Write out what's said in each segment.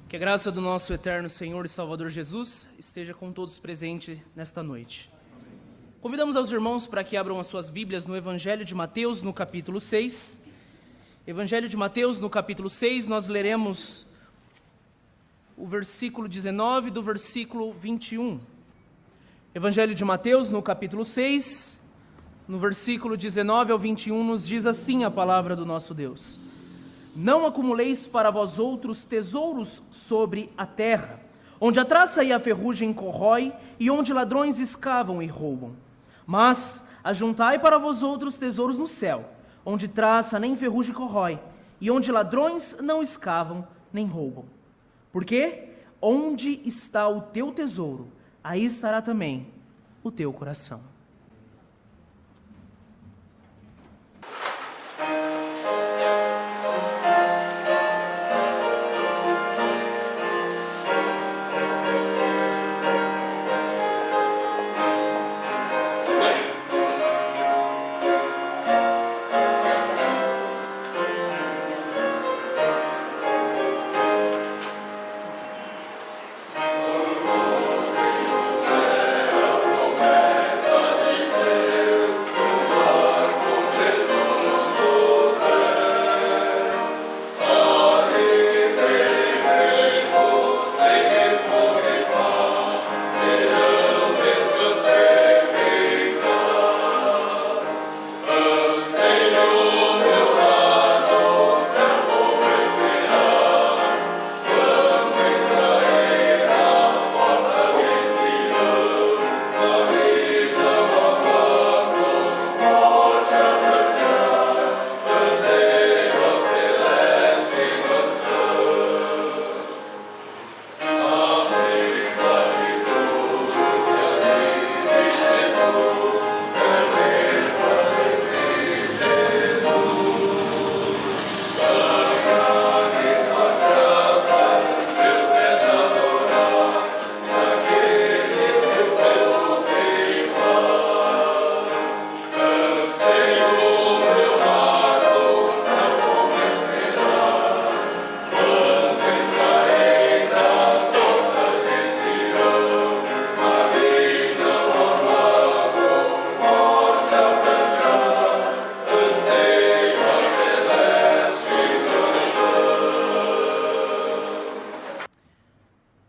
Que a graça do nosso eterno Senhor e Salvador Jesus esteja com todos presentes nesta noite. Convidamos aos irmãos para que abram as suas Bíblias no Evangelho de Mateus, no capítulo 6. Evangelho de Mateus, no capítulo 6, nós leremos o versículo 19 do versículo 21. Evangelho de Mateus, no capítulo 6, no versículo 19 ao 21, nos diz assim a palavra do nosso Deus: Não acumuleis para vós outros tesouros sobre a terra, onde a traça e a ferrugem corrói, e onde ladrões escavam e roubam. Mas ajuntai para vós outros tesouros no céu, onde traça nem ferrugem corrói, e onde ladrões não escavam nem roubam. Porque onde está o teu tesouro, aí estará também o teu coração.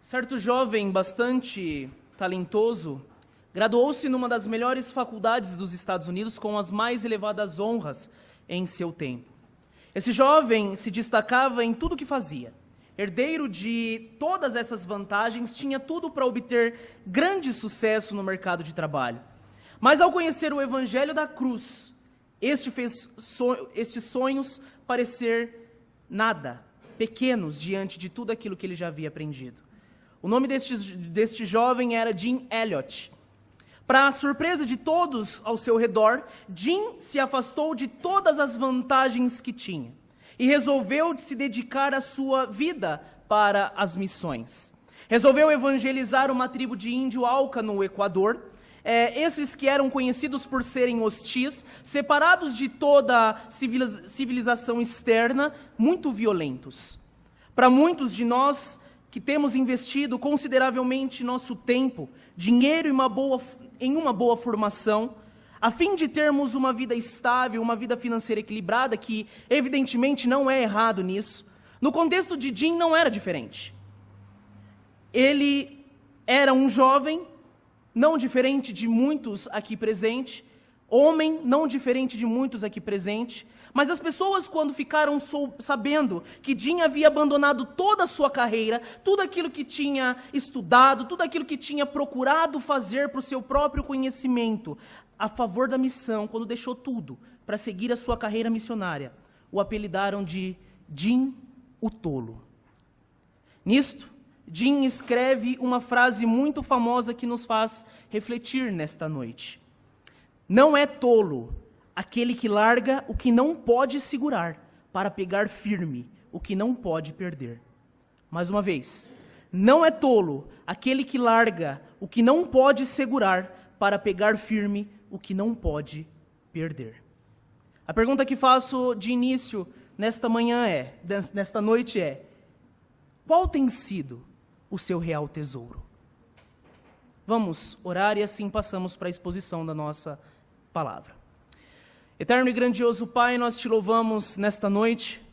Certo jovem bastante talentoso graduou-se numa das melhores faculdades dos Estados Unidos com as mais elevadas honras em seu tempo. Esse jovem se destacava em tudo o que fazia. Herdeiro de todas essas vantagens, tinha tudo para obter grande sucesso no mercado de trabalho. Mas ao conhecer o Evangelho da cruz, este fez estes sonhos parecer nada, pequenos diante de tudo aquilo que ele já havia aprendido. O nome deste jovem era Jim Elliot. Para a surpresa de todos ao seu redor, Jim se afastou de todas as vantagens que tinha e resolveu se dedicar a sua vida para as missões. Resolveu evangelizar uma tribo de índio Auca no Equador, esses que eram conhecidos por serem hostis, separados de toda civilização externa, muito violentos. Para muitos de nós que temos investido consideravelmente nosso tempo, dinheiro em uma boa formação, a fim de termos uma vida estável, uma vida financeira equilibrada, que evidentemente não é errado nisso, no contexto de Jim não era diferente. Ele era um jovem, não diferente de muitos aqui presentes, homem, não diferente de muitos aqui presentes, mas as pessoas, quando ficaram sabendo que Jim havia abandonado toda a sua carreira, tudo aquilo que tinha estudado, tudo aquilo que tinha procurado fazer para o seu próprio conhecimento, a favor da missão, quando deixou tudo para seguir a sua carreira missionária, o apelidaram de Jim o Tolo. Nisto, Jim escreve uma frase muito famosa que nos faz refletir nesta noite. Não é tolo aquele que larga o que não pode segurar para pegar firme o que não pode perder. Mais uma vez, não é tolo aquele que larga o que não pode segurar para pegar firme o que não pode perder. A pergunta que faço de início nesta noite é: qual tem sido o seu real tesouro? Vamos orar e assim passamos para a exposição da nossa palavra. Eterno e grandioso Pai, nós te louvamos nesta noite,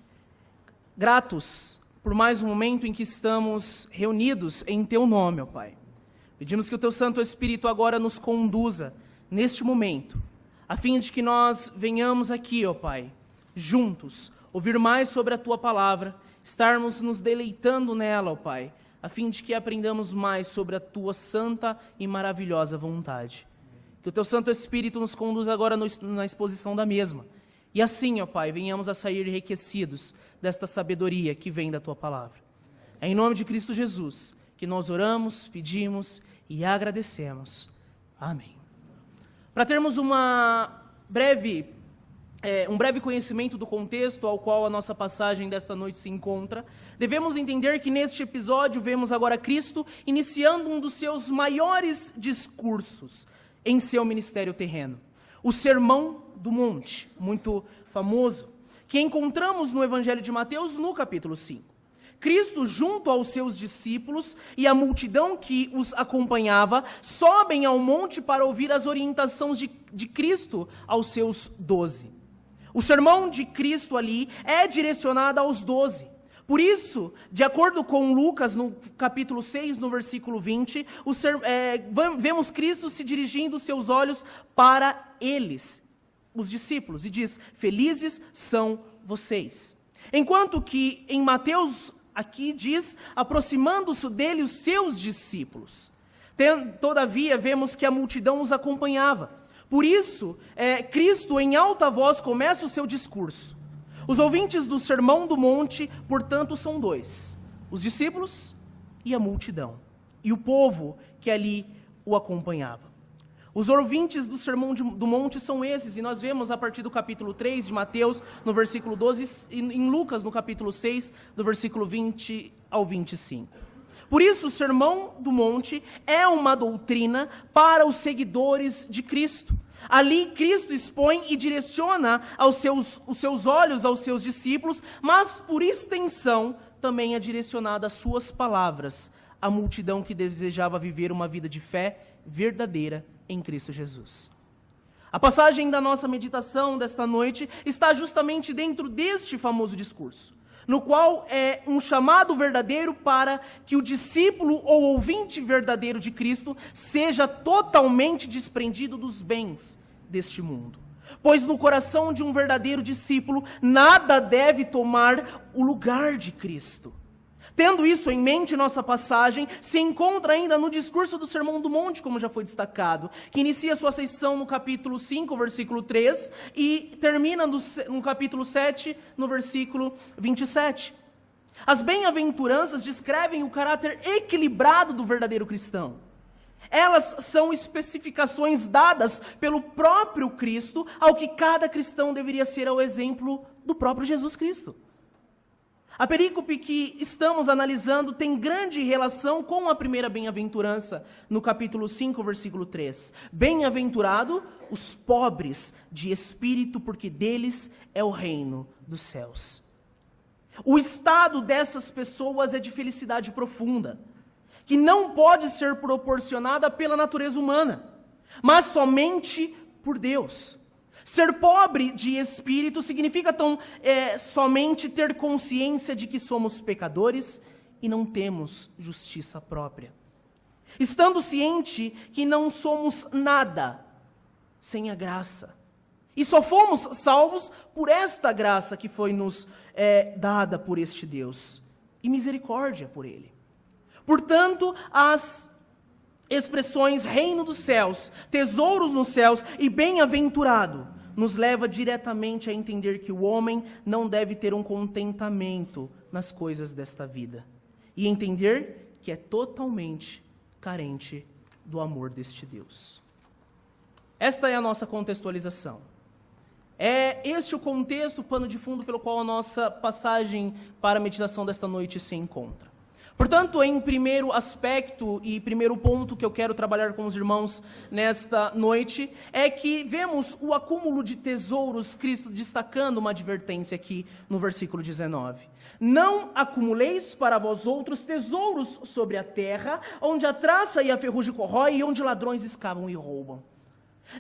gratos por mais um momento em que estamos reunidos em Teu nome, ó Pai. Pedimos que o Teu Santo Espírito agora nos conduza neste momento, a fim de que nós venhamos aqui, ó Pai, juntos, ouvir mais sobre a Tua palavra, estarmos nos deleitando nela, ó Pai, a fim de que aprendamos mais sobre a Tua santa e maravilhosa vontade. Que o Teu Santo Espírito nos conduza agora na exposição da mesma. E assim, ó Pai, venhamos a sair enriquecidos desta sabedoria que vem da Tua palavra. É em nome de Cristo Jesus que nós oramos, pedimos e agradecemos. Amém. Para termos um breve conhecimento do contexto ao qual a nossa passagem desta noite se encontra, devemos entender que neste episódio vemos agora Cristo iniciando um dos seus maiores discursos em seu ministério terreno, o Sermão do Monte, muito famoso, que encontramos no Evangelho de Mateus no capítulo 5. Cristo, junto aos seus discípulos e a multidão que os acompanhava, sobem ao monte para ouvir as orientações de Cristo aos seus 12. O sermão de Cristo ali é direcionado aos 12. Por isso, de acordo com Lucas, no capítulo 6, no versículo 20, vemos Cristo se dirigindo seus olhos para eles, os discípulos, e diz: felizes são vocês. Enquanto que em Mateus, aqui diz, aproximando-se dele os seus discípulos. Todavia, vemos que a multidão os acompanhava. Por isso, Cristo, em alta voz, começa o seu discurso. Os ouvintes do Sermão do Monte, portanto, são dois: os discípulos e a multidão, e o povo que ali o acompanhava. Os ouvintes do Sermão do Monte são esses, e nós vemos a partir do capítulo 3 de Mateus, no versículo 12, e em Lucas, no capítulo 6, do versículo 20 ao 25. Por isso, o Sermão do Monte é uma doutrina para os seguidores de Cristo. Ali, Cristo expõe e direciona os seus olhos aos seus discípulos, mas, por extensão, também é direcionada às suas palavras, à multidão que desejava viver uma vida de fé verdadeira em Cristo Jesus. A passagem da nossa meditação desta noite está justamente dentro deste famoso discurso, no qual é um chamado verdadeiro para que o discípulo ou ouvinte verdadeiro de Cristo seja totalmente desprendido dos bens deste mundo. Pois no coração de um verdadeiro discípulo, nada deve tomar o lugar de Cristo. Tendo isso em mente, nossa passagem se encontra ainda no discurso do Sermão do Monte, como já foi destacado, que inicia sua sessão no capítulo 5, versículo 3, e termina no capítulo 7, no versículo 27. As bem-aventuranças descrevem o caráter equilibrado do verdadeiro cristão. Elas são especificações dadas pelo próprio Cristo ao que cada cristão deveria ser ao exemplo do próprio Jesus Cristo. A perícope que estamos analisando tem grande relação com a primeira bem-aventurança, no capítulo 5, versículo 3. Bem-aventurado os pobres de espírito, porque deles é o reino dos céus. O estado dessas pessoas é de felicidade profunda, que não pode ser proporcionada pela natureza humana, mas somente por Deus. Ser pobre de espírito significa somente ter consciência de que somos pecadores e não temos justiça própria. Estando ciente que não somos nada sem a graça. E só fomos salvos por esta graça que foi nos dada por este Deus. E misericórdia por Ele. Portanto, as expressões reino dos céus, tesouros nos céus e bem-aventurado nos leva diretamente a entender que o homem não deve ter um contentamento nas coisas desta vida. E entender que é totalmente carente do amor deste Deus. Esta é a nossa contextualização. É este o contexto, o pano de fundo pelo qual a nossa passagem para a meditação desta noite se encontra. Portanto, em primeiro aspecto e primeiro ponto que eu quero trabalhar com os irmãos nesta noite, é que vemos o acúmulo de tesouros, Cristo destacando uma advertência aqui no versículo 19. Não acumuleis para vós outros tesouros sobre a terra, onde a traça e a ferrugem corrói e onde ladrões escavam e roubam.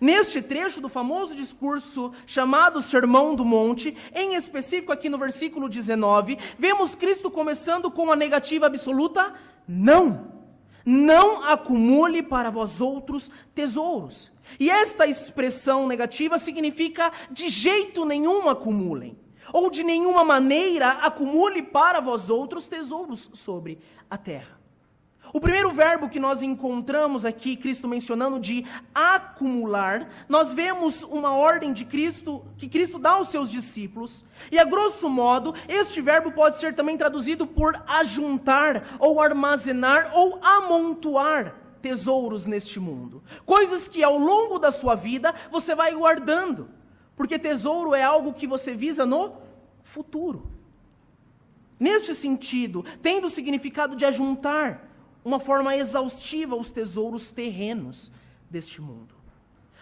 Neste trecho do famoso discurso chamado Sermão do Monte, em específico aqui no versículo 19, vemos Cristo começando com a negativa absoluta: não, não acumule para vós outros tesouros. E esta expressão negativa significa de jeito nenhum acumulem, ou de nenhuma maneira acumule para vós outros tesouros sobre a terra. O primeiro verbo que nós encontramos aqui, Cristo mencionando de acumular, nós vemos uma ordem de Cristo, que Cristo dá aos seus discípulos, e a grosso modo, este verbo pode ser também traduzido por ajuntar, ou armazenar, ou amontoar tesouros neste mundo. Coisas que ao longo da sua vida você vai guardando, porque tesouro é algo que você visa no futuro. Neste sentido, tendo o significado de ajuntar, uma forma exaustiva os tesouros terrenos deste mundo.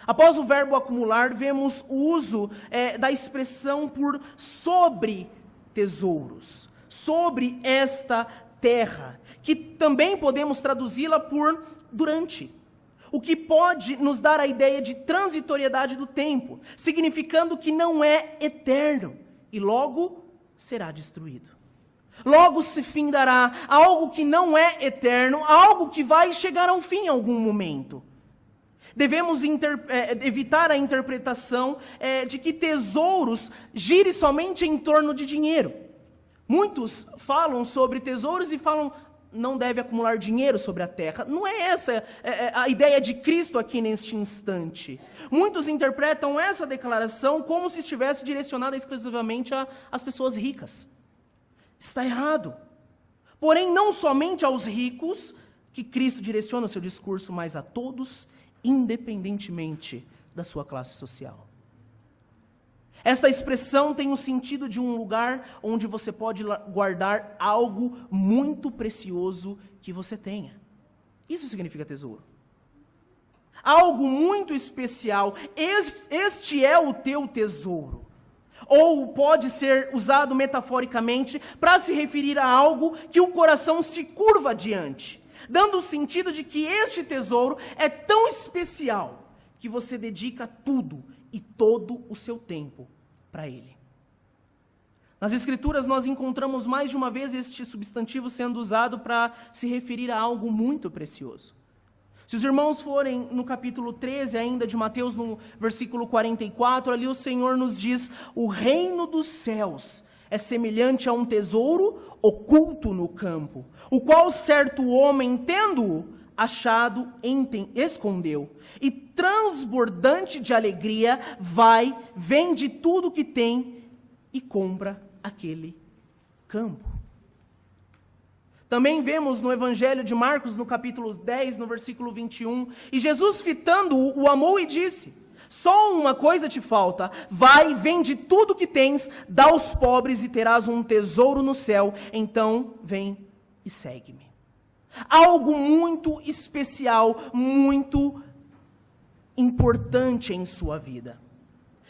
Após o verbo acumular, vemos o uso da expressão por sobre tesouros, sobre esta terra, que também podemos traduzi-la por durante, o que pode nos dar a ideia de transitoriedade do tempo, significando que não é eterno e logo será destruído. Logo se findará algo que não é eterno, algo que vai chegar ao fim em algum momento. Devemos evitar a interpretação de que tesouros gire somente em torno de dinheiro. Muitos falam sobre tesouros e falam, não deve acumular dinheiro sobre a terra. Não é essa a ideia de Cristo aqui neste instante. Muitos interpretam essa declaração como se estivesse direcionada exclusivamente às pessoas ricas. Está errado. Porém, não somente aos ricos que Cristo direciona o seu discurso, mas a todos, independentemente da sua classe social. Esta expressão tem o sentido de um lugar onde você pode guardar algo muito precioso que você tenha. Isso significa tesouro. Algo muito especial. Este é o teu tesouro. Ou pode ser usado metaforicamente para se referir a algo que o coração se curva diante, dando o sentido de que este tesouro é tão especial que você dedica tudo e todo o seu tempo para ele. Nas Escrituras nós encontramos mais de uma vez este substantivo sendo usado para se referir a algo muito precioso. Se os irmãos forem no capítulo 13 ainda de Mateus, no versículo 44, ali o Senhor nos diz: o reino dos céus é semelhante a um tesouro oculto no campo, o qual certo homem, tendo-o achado, escondeu, e transbordante de alegria, vai, vende tudo que tem e compra aquele campo. Também vemos no Evangelho de Marcos, no capítulo 10, no versículo 21, e Jesus fitando-o, o amou e disse: só uma coisa te falta, vai, vende tudo que tens, dá aos pobres e terás um tesouro no céu, então vem e segue-me. Algo muito especial, muito importante em sua vida.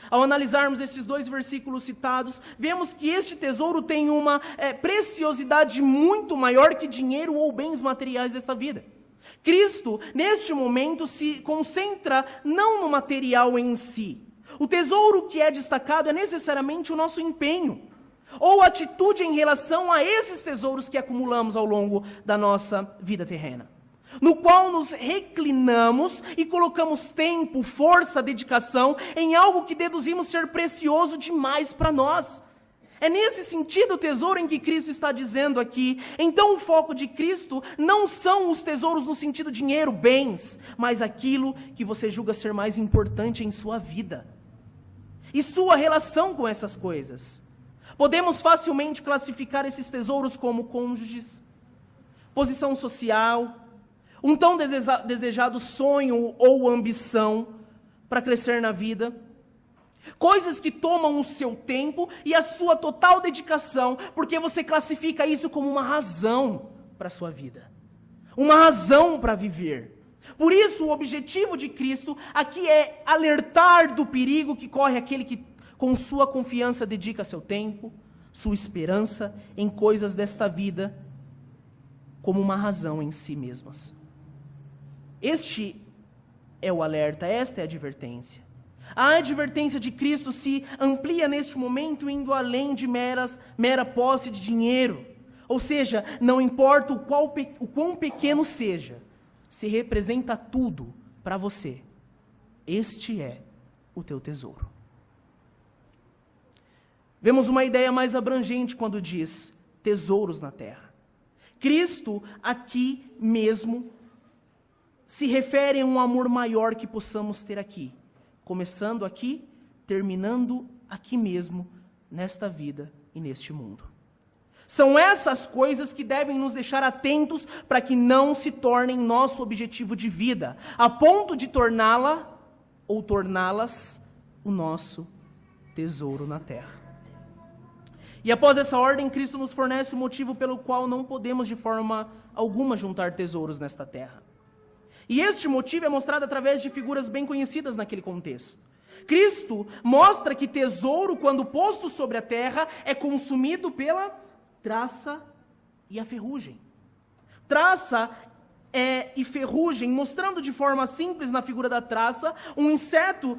Ao analisarmos esses dois versículos citados, vemos que este tesouro tem uma preciosidade muito maior que dinheiro ou bens materiais desta vida. Cristo, neste momento, se concentra não no material em si. O tesouro que é destacado é necessariamente o nosso empenho, ou atitude em relação a esses tesouros que acumulamos ao longo da nossa vida terrena, no qual nos reclinamos e colocamos tempo, força, dedicação em algo que deduzimos ser precioso demais para nós. É nesse sentido o tesouro em que Cristo está dizendo aqui. Então o foco de Cristo não são os tesouros no sentido dinheiro, bens, mas aquilo que você julga ser mais importante em sua vida e sua relação com essas coisas. Podemos facilmente classificar esses tesouros como cônjuges, posição social, um tão desejado sonho ou ambição para crescer na vida. Coisas que tomam o seu tempo e a sua total dedicação, porque você classifica isso como uma razão para a sua vida, uma razão para viver. Por isso, o objetivo de Cristo aqui é alertar do perigo que corre aquele que, com sua confiança, dedica seu tempo, sua esperança em coisas desta vida, como uma razão em si mesmas. Este é o alerta, esta é a advertência. A advertência de Cristo se amplia neste momento, indo além de mera posse de dinheiro. Ou seja, não importa o quão pequeno seja, se representa tudo para você. Este é o teu tesouro. Vemos uma ideia mais abrangente quando diz tesouros na terra. Cristo aqui mesmo se refere a um amor maior que possamos ter aqui. Começando aqui, terminando aqui mesmo, nesta vida e neste mundo. São essas coisas que devem nos deixar atentos para que não se tornem nosso objetivo de vida, a ponto de torná-la ou torná-las o nosso tesouro na terra. E após essa ordem, Cristo nos fornece o motivo pelo qual não podemos de forma alguma juntar tesouros nesta terra. E este motivo é mostrado através de figuras bem conhecidas naquele contexto. Cristo mostra que tesouro, quando posto sobre a terra, é consumido pela traça e a ferrugem. Traça e ferrugem, mostrando de forma simples na figura da traça, um inseto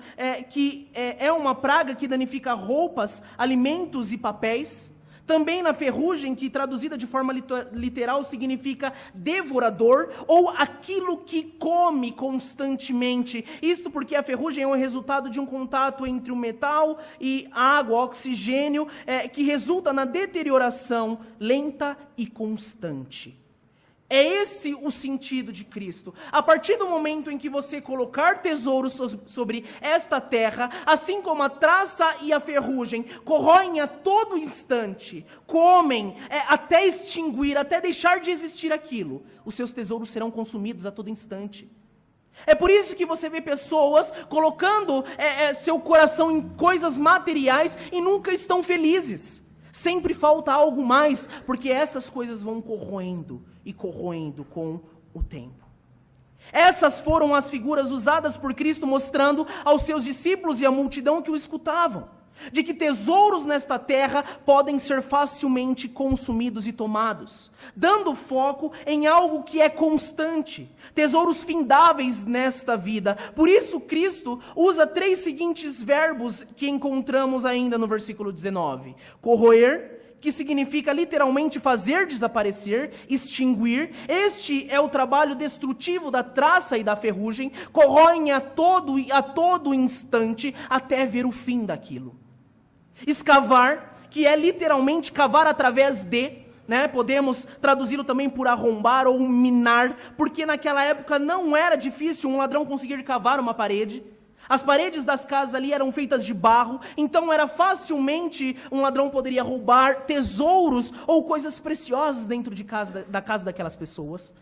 que é uma praga que danifica roupas, alimentos e papéis. Também na ferrugem, que traduzida de forma literal significa devorador, ou aquilo que come constantemente. Isto porque a ferrugem é o resultado de um contato entre o metal e água, oxigênio, que resulta na deterioração lenta e constante. É esse o sentido de Cristo. A partir do momento em que você colocar tesouros sobre esta terra, assim como a traça e a ferrugem corroem a todo instante, comem até extinguir, até deixar de existir aquilo, os seus tesouros serão consumidos a todo instante. É por isso que você vê pessoas colocando seu coração em coisas materiais e nunca estão felizes. Sempre falta algo mais, porque essas coisas vão corroendo e corroendo com o tempo. Essas foram as figuras usadas por Cristo, mostrando aos seus discípulos e à multidão que o escutavam, de que tesouros nesta terra podem ser facilmente consumidos e tomados, dando foco em algo que é constante, tesouros findáveis nesta vida. Por isso Cristo usa 3 seguintes verbos que encontramos ainda no versículo 19. Corroer, que significa literalmente fazer desaparecer, extinguir. Este é o trabalho destrutivo da traça e da ferrugem, corroem a todo instante até ver o fim daquilo. Escavar, que é literalmente cavar através de, podemos traduzi-lo também por arrombar ou minar, porque naquela época não era difícil um ladrão conseguir cavar uma parede. As paredes das casas ali eram feitas de barro, então era facilmente um ladrão poderia roubar tesouros ou coisas preciosas dentro da casa daquelas pessoas.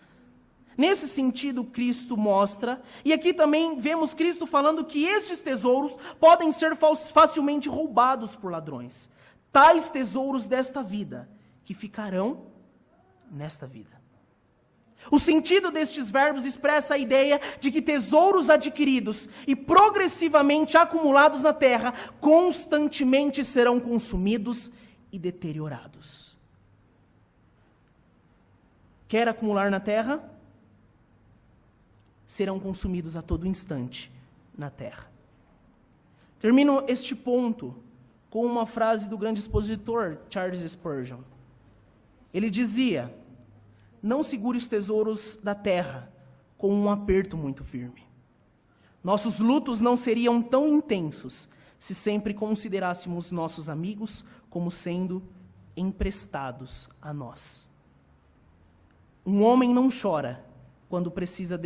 Nesse sentido, Cristo mostra, e aqui também vemos Cristo falando que estes tesouros podem ser facilmente roubados por ladrões. Tais tesouros desta vida, que ficarão nesta vida. O sentido destes verbos expressa a ideia de que tesouros adquiridos e progressivamente acumulados na terra constantemente serão consumidos e deteriorados. Quer acumular na terra? Serão consumidos a todo instante na terra. Termino este ponto com uma frase do grande expositor Charles Spurgeon. Ele dizia: não segure os tesouros da terra com um aperto muito firme. Nossos lutos não seriam tão intensos se sempre considerássemos nossos amigos como sendo emprestados a nós. Um homem não chora quando precisa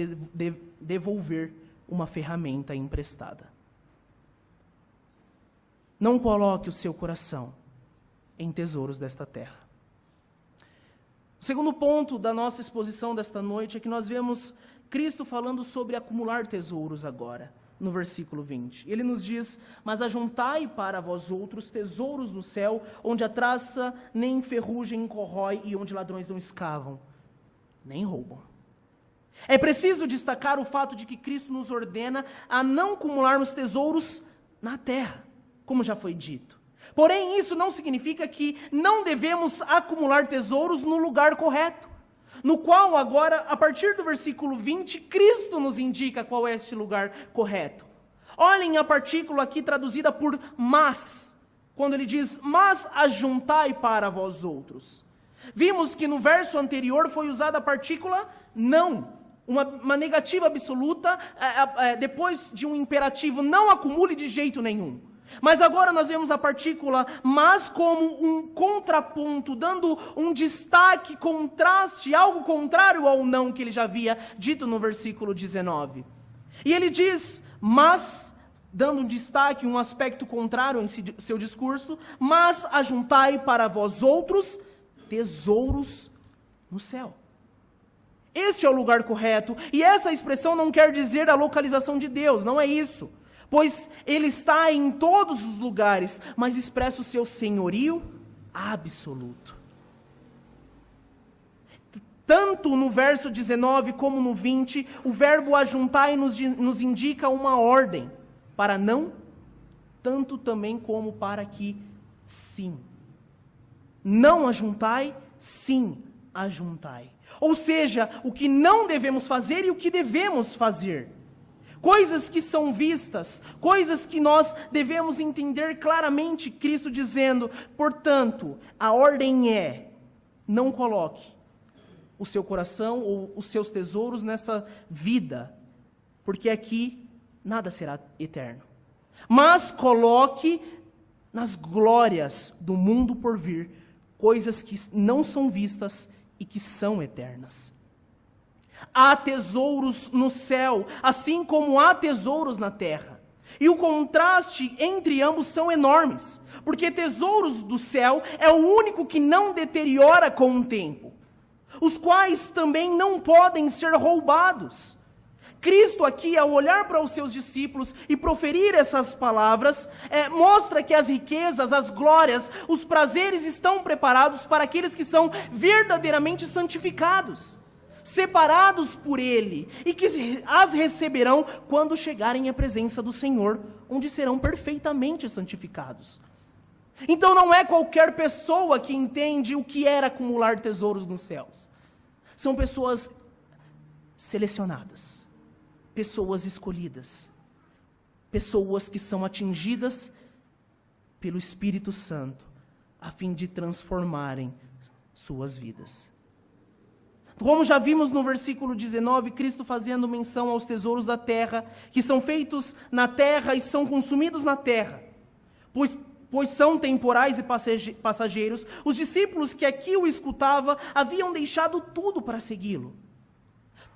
devolver uma ferramenta emprestada. Não coloque o seu coração em tesouros desta terra. O segundo ponto da nossa exposição desta noite é que nós vemos Cristo falando sobre acumular tesouros agora, no versículo 20. Ele nos diz: mas ajuntai para vós outros tesouros no céu, onde a traça nem ferrugem corrói e onde ladrões não escavam. nem roubam. É preciso destacar o fato de que Cristo nos ordena a não acumularmos tesouros na terra, como já foi dito. Porém, isso não significa que não devemos acumular tesouros no lugar correto, no qual agora, a partir do versículo 20, Cristo nos indica qual é este lugar correto. Olhem a partícula aqui traduzida por mas, quando ele diz, mas ajuntai para vós outros. Vimos que no verso anterior foi usada a partícula não, uma negativa absoluta, depois de um imperativo, não acumule de jeito nenhum. Mas agora nós vemos a partícula mas como um contraponto, dando um destaque, contraste, algo contrário ao não que ele já havia dito no versículo 19. E ele diz, mas, dando um destaque, um aspecto contrário em seu discurso, mas ajuntai para vós outros tesouros no céu. Este é o lugar correto, e essa expressão não quer dizer a localização de Deus, não é isso. Pois Ele está em todos os lugares, mas expressa o seu senhorio absoluto. Tanto no verso 19 como no 20, o verbo ajuntai nos indica uma ordem, para não, tanto também como para que sim. Não ajuntai, sim ajuntai. Ou seja, o que não devemos fazer e o que devemos fazer. Coisas que são vistas, coisas que nós devemos entender claramente, Cristo dizendo, portanto, a ordem é, não coloque o seu coração ou os seus tesouros nessa vida, porque aqui nada será eterno. Mas coloque nas glórias do mundo por vir, coisas que não são vistas e que são eternas. Há tesouros no céu, assim como há tesouros na terra. E o contraste entre ambos são enormes, porque tesouros do céu é o único que não deteriora com o tempo, os quais também não podem ser roubados. Cristo aqui, ao olhar para os seus discípulos e proferir essas palavras, mostra que as riquezas, as glórias, os prazeres estão preparados para aqueles que são verdadeiramente santificados, separados por Ele, e que as receberão quando chegarem à presença do Senhor, onde serão perfeitamente santificados. Então não é qualquer pessoa que entende o que era acumular tesouros nos céus. São pessoas selecionadas, pessoas escolhidas, pessoas que são atingidas pelo Espírito Santo, a fim de transformarem suas vidas. Como já vimos no versículo 19, Cristo fazendo menção aos tesouros da terra, que são feitos na terra e são consumidos na terra, pois são temporais e passageiros, os discípulos que aqui o escutavam haviam deixado tudo para segui-lo.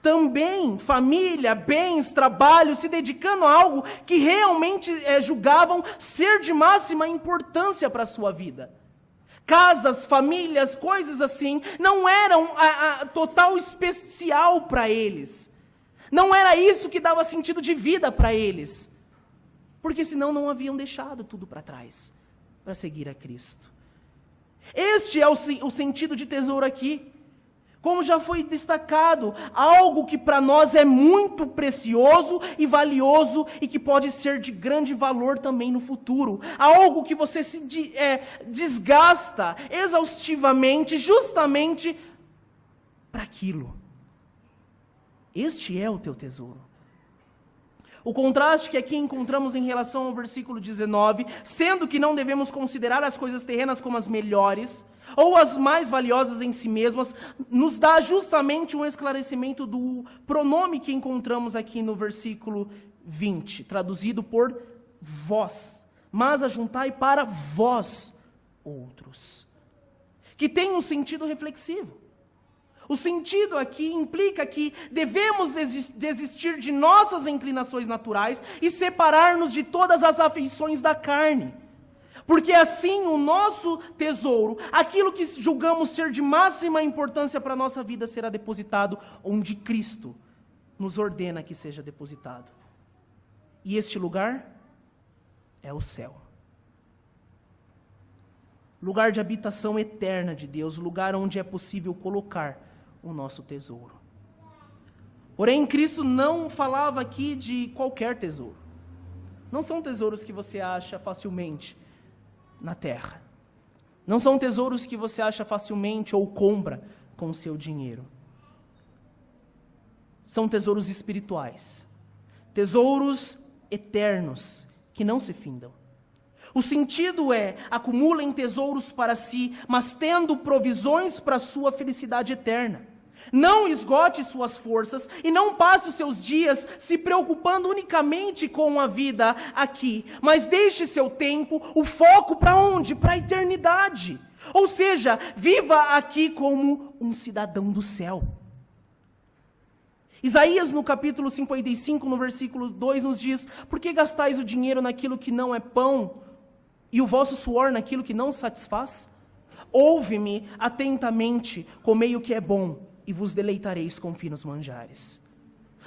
Também família, bens, trabalho, se dedicando a algo que realmente julgavam ser de máxima importância para a sua vida. Casas, famílias, coisas assim, não eram a total especial para eles. Não era isso que dava sentido de vida para eles. Porque senão não haviam deixado tudo para trás, para seguir a Cristo. Este é o sentido de tesouro aqui. Como já foi destacado, algo que para nós é muito precioso e valioso e que pode ser de grande valor também no futuro. Algo que você se desgasta exaustivamente, justamente para aquilo. Este é o teu tesouro. O contraste que aqui encontramos em relação ao versículo 19, sendo que não devemos considerar as coisas terrenas como as melhores, ou as mais valiosas em si mesmas, nos dá justamente um esclarecimento do pronome que encontramos aqui no versículo 20, traduzido por vós, mas ajuntai para vós outros, que tem um sentido reflexivo. O sentido aqui implica que devemos desistir de nossas inclinações naturais e separar-nos de todas as afeições da carne. Porque assim o nosso tesouro, aquilo que julgamos ser de máxima importância para a nossa vida, será depositado onde Cristo nos ordena que seja depositado. E este lugar é o céu. Lugar de habitação eterna de Deus, lugar onde é possível colocar o nosso tesouro. Porém, Cristo não falava aqui de qualquer tesouro. Não são tesouros que você acha facilmente na terra. Não são tesouros que você acha facilmente ou compra com o seu dinheiro. São tesouros espirituais. Tesouros eternos que não se findam. O sentido é, acumulem tesouros para si, mas tendo provisões para a sua felicidade eterna. Não esgote suas forças e não passe os seus dias se preocupando unicamente com a vida aqui, mas deixe seu tempo, o foco para onde? Para a eternidade. Ou seja, viva aqui como um cidadão do céu. Isaías, no capítulo 55, no versículo 2, nos diz: por que gastais o dinheiro naquilo que não é pão e o vosso suor naquilo que não satisfaz? Ouve-me atentamente, comei o que é bom, e vos deleitareis com finos manjares.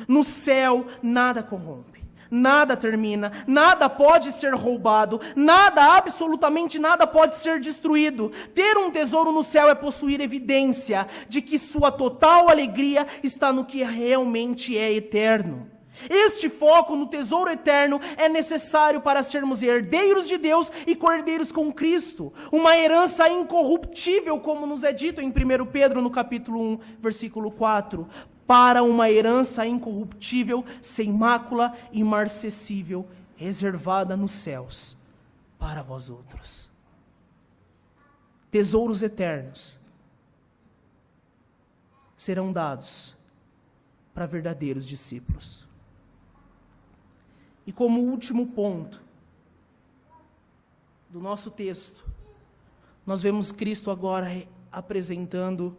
No céu nada corrompe, nada termina, nada pode ser roubado, nada, absolutamente nada pode ser destruído. Ter um tesouro no céu é possuir evidência de que sua total alegria está no que realmente é eterno. Este foco no tesouro eterno é necessário para sermos herdeiros de Deus e cordeiros com Cristo. Uma herança incorruptível, como nos é dito em 1 Pedro, no capítulo 1, versículo 4. Para uma herança incorruptível, sem mácula, imarcessível, reservada nos céus, para vós outros. Tesouros eternos serão dados para verdadeiros discípulos. E como último ponto do nosso texto, nós vemos Cristo agora apresentando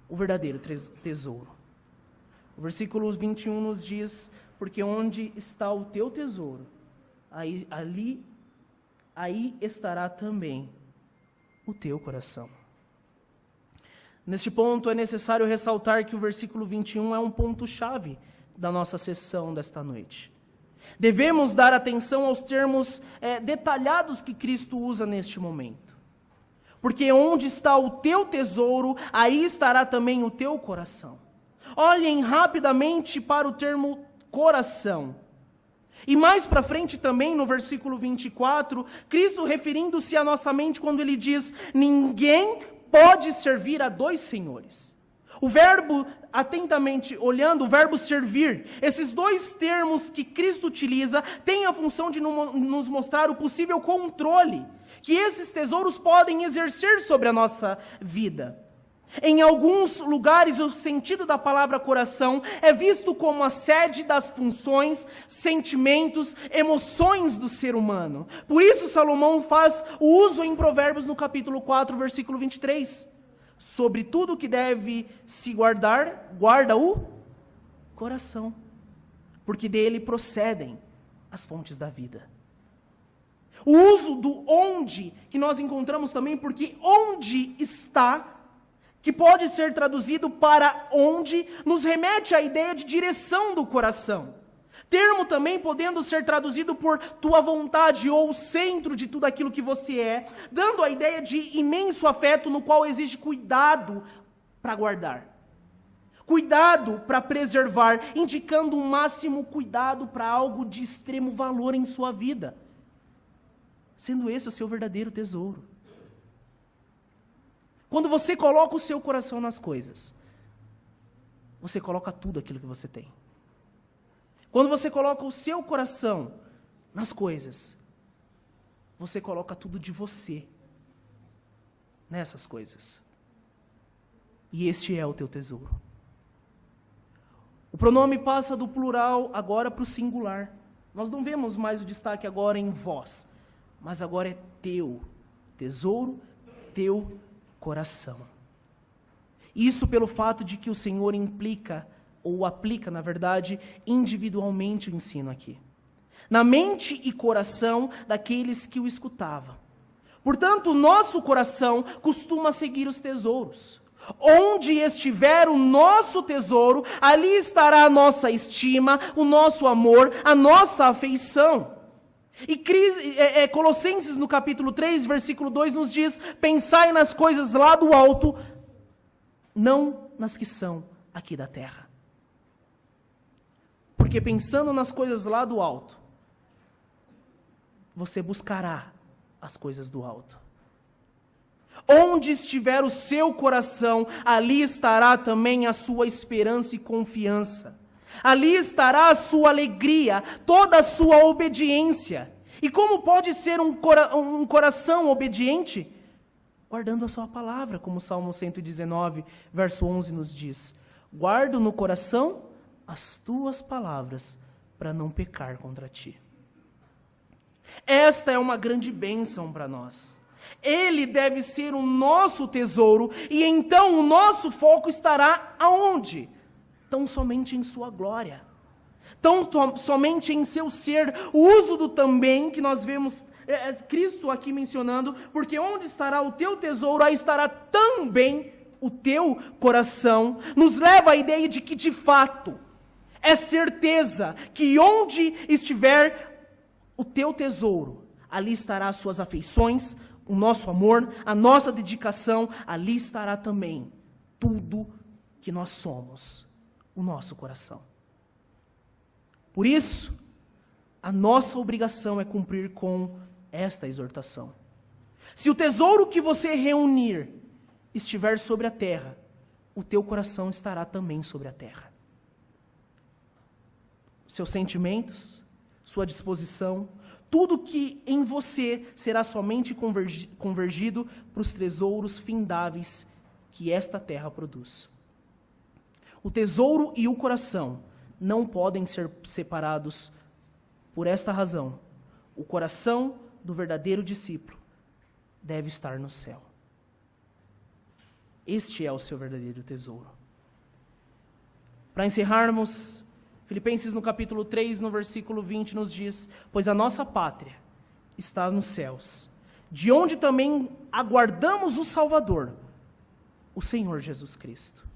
o verdadeiro tesouro. O versículo 21 nos diz: porque onde está o teu tesouro, aí estará também o teu coração. Neste ponto é necessário ressaltar que o versículo 21 é um ponto-chave da nossa sessão desta noite. Devemos dar atenção aos termos detalhados que Cristo usa neste momento. Porque onde está o teu tesouro, aí estará também o teu coração. Olhem rapidamente para o termo coração. E mais para frente também, no versículo 24, Cristo referindo-se à nossa mente quando ele diz: ninguém pode servir a dois senhores. O verbo, atentamente olhando, o verbo servir, esses dois termos que Cristo utiliza, têm a função de nos mostrar o possível controle que esses tesouros podem exercer sobre a nossa vida. Em alguns lugares, o sentido da palavra coração é visto como a sede das funções, sentimentos, emoções do ser humano. Por isso, Salomão faz o uso em Provérbios, no capítulo 4, versículo 23. Sobre tudo que deve se guardar, guarda o coração, porque dele procedem as fontes da vida. O uso do onde, que nós encontramos também, porque onde está, que pode ser traduzido para onde, nos remete à ideia de direção do coração. Termo também podendo ser traduzido por tua vontade ou centro de tudo aquilo que você é, dando a ideia de imenso afeto no qual exige cuidado para guardar. Cuidado para preservar, indicando um máximo cuidado para algo de extremo valor em sua vida. Sendo esse o seu verdadeiro tesouro. Quando você coloca o seu coração nas coisas, você coloca tudo aquilo que você tem. Quando você coloca o seu coração nas coisas, você coloca tudo de você nessas coisas. E este é o teu tesouro. O pronome passa do plural agora para o singular. Nós não vemos mais o destaque agora em vós, mas agora é teu tesouro, teu coração. Isso pelo fato de que o Senhor implica, ou aplica, na verdade, individualmente o ensino aqui. Na mente e coração daqueles que o escutavam. Portanto, o nosso coração costuma seguir os tesouros. Onde estiver o nosso tesouro, ali estará a nossa estima, o nosso amor, a nossa afeição. E Colossenses, no capítulo 3, versículo 2, nos diz: pensai nas coisas lá do alto, não nas que são aqui da terra. Porque pensando nas coisas lá do alto, você buscará as coisas do alto. Onde estiver o seu coração, ali estará também a sua esperança e confiança. Ali estará a sua alegria, toda a sua obediência. E como pode ser um coração obediente? Guardando a sua palavra, como o Salmo 119, verso 11 nos diz. Guardo no coração as tuas palavras, para não pecar contra ti. Esta é uma grande bênção para nós. Ele deve ser o nosso tesouro, e então o nosso foco estará aonde? Tão somente em sua glória. Tão somente em seu ser. O uso do também, que nós vemos Cristo aqui mencionando, porque onde estará o teu tesouro, aí estará também o teu coração, nos leva à ideia de que de fato, é certeza que onde estiver o teu tesouro, ali estará as suas afeições, o nosso amor, a nossa dedicação, ali estará também tudo que nós somos, o nosso coração. Por isso, a nossa obrigação é cumprir com esta exortação. Se o tesouro que você reunir estiver sobre a terra, o teu coração estará também sobre a terra. Seus sentimentos, sua disposição, tudo que em você será somente convergido para os tesouros findáveis que esta terra produz. O tesouro e o coração não podem ser separados. Por esta razão, o coração do verdadeiro discípulo deve estar no céu. Este é o seu verdadeiro tesouro. Para encerrarmos, Filipenses no capítulo 3, no versículo 20, nos diz: pois a nossa pátria está nos céus, de onde também aguardamos o Salvador, o Senhor Jesus Cristo.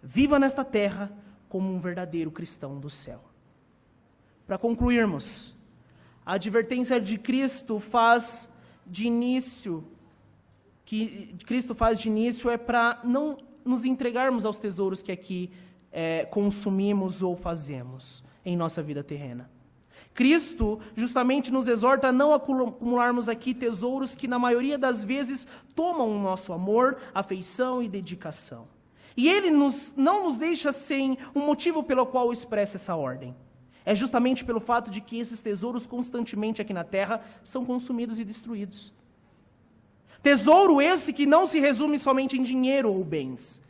Viva nesta terra como um verdadeiro cristão do céu. Para concluirmos, a advertência de Cristo faz de início, é para não nos entregarmos aos tesouros que aqui consumimos ou fazemos em nossa vida terrena. Cristo justamente nos exorta a não acumularmos aqui tesouros que na maioria das vezes tomam o nosso amor, afeição e dedicação. E Ele não nos deixa sem um motivo pelo qual expressa essa ordem. É justamente pelo fato de que esses tesouros constantemente aqui na terra são consumidos e destruídos. Tesouro esse que não se resume somente em dinheiro ou bens,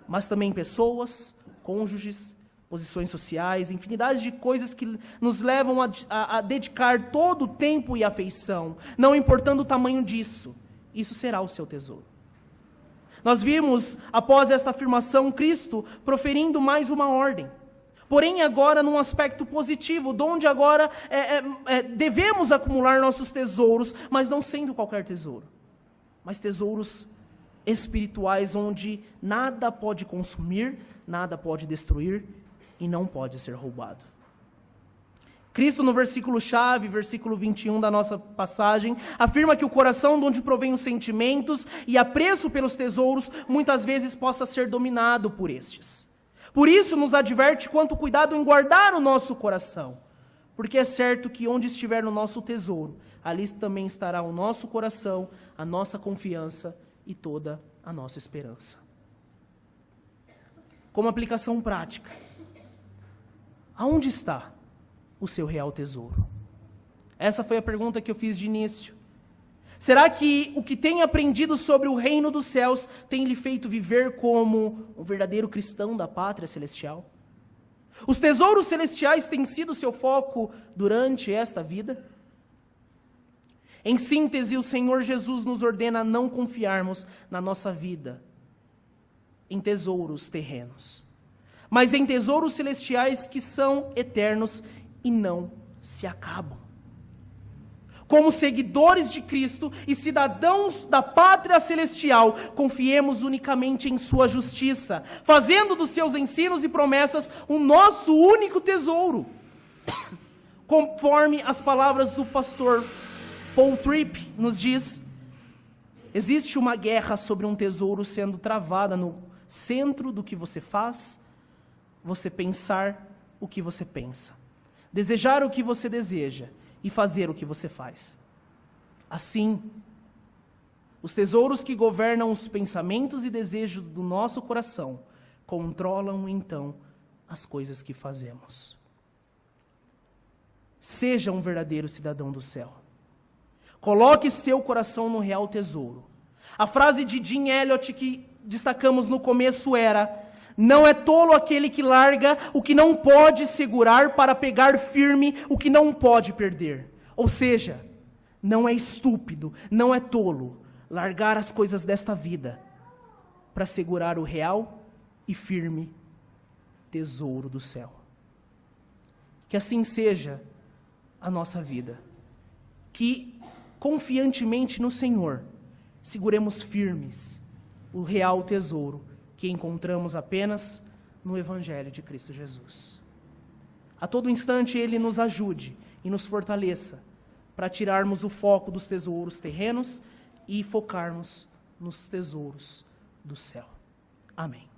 mas também em pessoas, cônjuges, posições sociais, infinidade de coisas que nos levam a dedicar todo o tempo e afeição, não importando o tamanho disso. Isso será o seu tesouro. Nós vimos, após esta afirmação, Cristo proferindo mais uma ordem. Porém, agora num aspecto positivo, onde agora devemos acumular nossos tesouros, mas não sendo qualquer tesouro, mas tesouros espirituais, onde nada pode consumir, nada pode destruir e não pode ser roubado. Cristo, no versículo-chave, versículo 21 da nossa passagem, afirma que o coração de onde provém os sentimentos e apreço pelos tesouros, muitas vezes possa ser dominado por estes. Por isso nos adverte quanto cuidado em guardar o nosso coração, porque é certo que onde estiver o nosso tesouro, ali também estará o nosso coração, a nossa confiança e toda a nossa esperança. Como aplicação prática, aonde está o seu real tesouro? Essa foi a pergunta que eu fiz de início. Será que o que tem aprendido sobre o reino dos céus tem lhe feito viver como um verdadeiro cristão da pátria celestial? Os tesouros celestiais têm sido seu foco durante esta vida? Em síntese, o Senhor Jesus nos ordena a não confiarmos na nossa vida em tesouros terrenos, mas em tesouros celestiais que são eternos e não se acabam. Como seguidores de Cristo e cidadãos da pátria celestial, confiemos unicamente em sua justiça, fazendo dos seus ensinos e promessas o nosso único tesouro. Conforme as palavras do pastor Paul Tripp nos diz, Existe uma guerra sobre um tesouro sendo travada no centro do que você faz, você pensar o que você pensa, desejar o que você deseja e fazer o que você faz. Assim, os tesouros que governam os pensamentos e desejos do nosso coração controlam, então, as coisas que fazemos. Seja um verdadeiro cidadão do céu. Coloque seu coração no real tesouro. A frase de Jim Elliot que destacamos no começo era: não é tolo aquele que larga o que não pode segurar para pegar firme o que não pode perder. Ou seja, não é estúpido, não é tolo largar as coisas desta vida para segurar o real e firme tesouro do céu. Que assim seja a nossa vida. Que confiantemente no Senhor seguremos firmes o real tesouro que encontramos apenas no Evangelho de Cristo Jesus. A todo instante Ele nos ajude e nos fortaleça para tirarmos o foco dos tesouros terrenos e focarmos nos tesouros do céu. Amém.